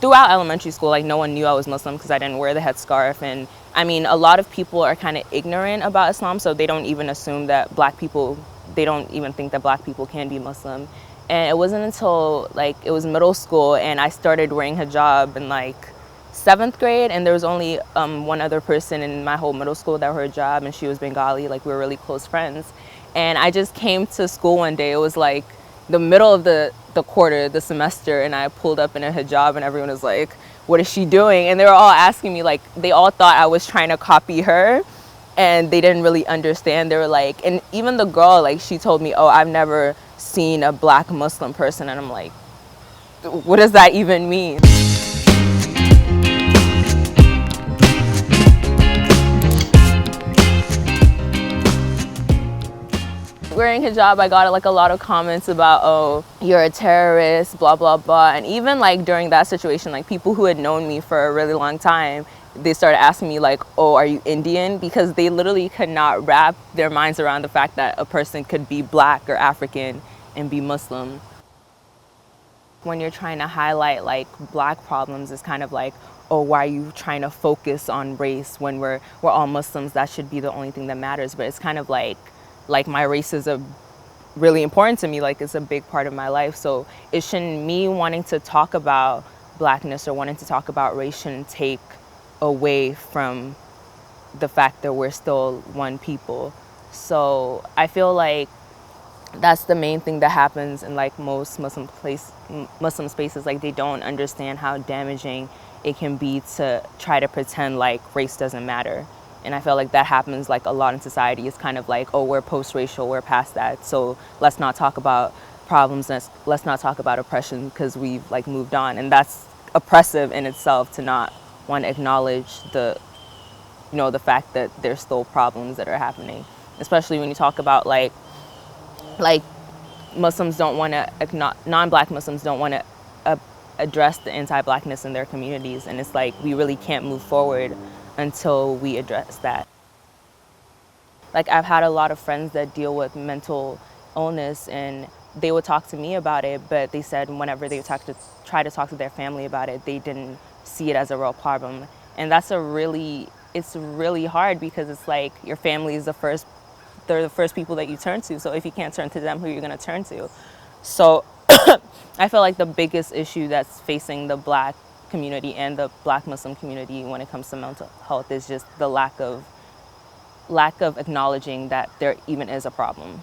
throughout elementary school, like no one knew I was Muslim because I didn't wear the headscarf. And I mean, a lot of people are kind of ignorant about Islam, so they don't even assume that black people, they don't even think that black people can be Muslim. And it wasn't until like it was middle school and I started wearing hijab in like 7th grade, and there was only one other person in my whole middle school that wore hijab, and she was Bengali. Like we were really close friends. And I just came to school one day. It was like the middle of the quarter, the semester, and I pulled up in a hijab, and everyone was like, "What is she doing?" And they were all asking me, like, they all thought I was trying to copy her, and they didn't really understand. They were like, and even the girl, like, she told me, "Oh, I've never seen a black Muslim person," and I'm like, "What does that even mean?" Wearing hijab, I got like a lot of comments about, "Oh, you're a terrorist, blah blah blah." And even like during that situation, like people who had known me for a really long time, they started asking me like, "Oh, are you Indian?" Because they literally could not wrap their minds around the fact that a person could be black or African and be Muslim. When you're trying to highlight like black problems, it's kind of like, "Oh, why are you trying to focus on race when we're all Muslims? That should be the only thing that matters." But it's kind of like my race is a really important to me, like it's a big part of my life. So it shouldn't, me wanting to talk about blackness or wanting to talk about race shouldn't take away from the fact that we're still one people. So I feel like that's the main thing that happens in like most Muslim spaces. Like they don't understand how damaging it can be to try to pretend like race doesn't matter. And I feel like that happens like a lot in society. It's kind of like, "Oh, we're post-racial, we're past that, so let's not talk about problems, let's not talk about oppression because we've like moved on." And that's oppressive in itself, to not want to acknowledge the, you know, the fact that there's still problems that are happening, especially when you talk about like Muslims don't want to, non-black Muslims don't want to address the anti-blackness in their communities. And it's like we really can't move forward until we address that. Like I've had a lot of friends that deal with mental illness, and they would talk to me about it, but they said whenever they try to talk to their family about it, they didn't see it as a real problem. And that's it's really hard, because it's like your family is they're the first people that you turn to. So if you can't turn to them, who are you going to turn to? So I feel like the biggest issue that's facing the black community and the black Muslim community when it comes to mental health is just the lack of acknowledging that there even is a problem.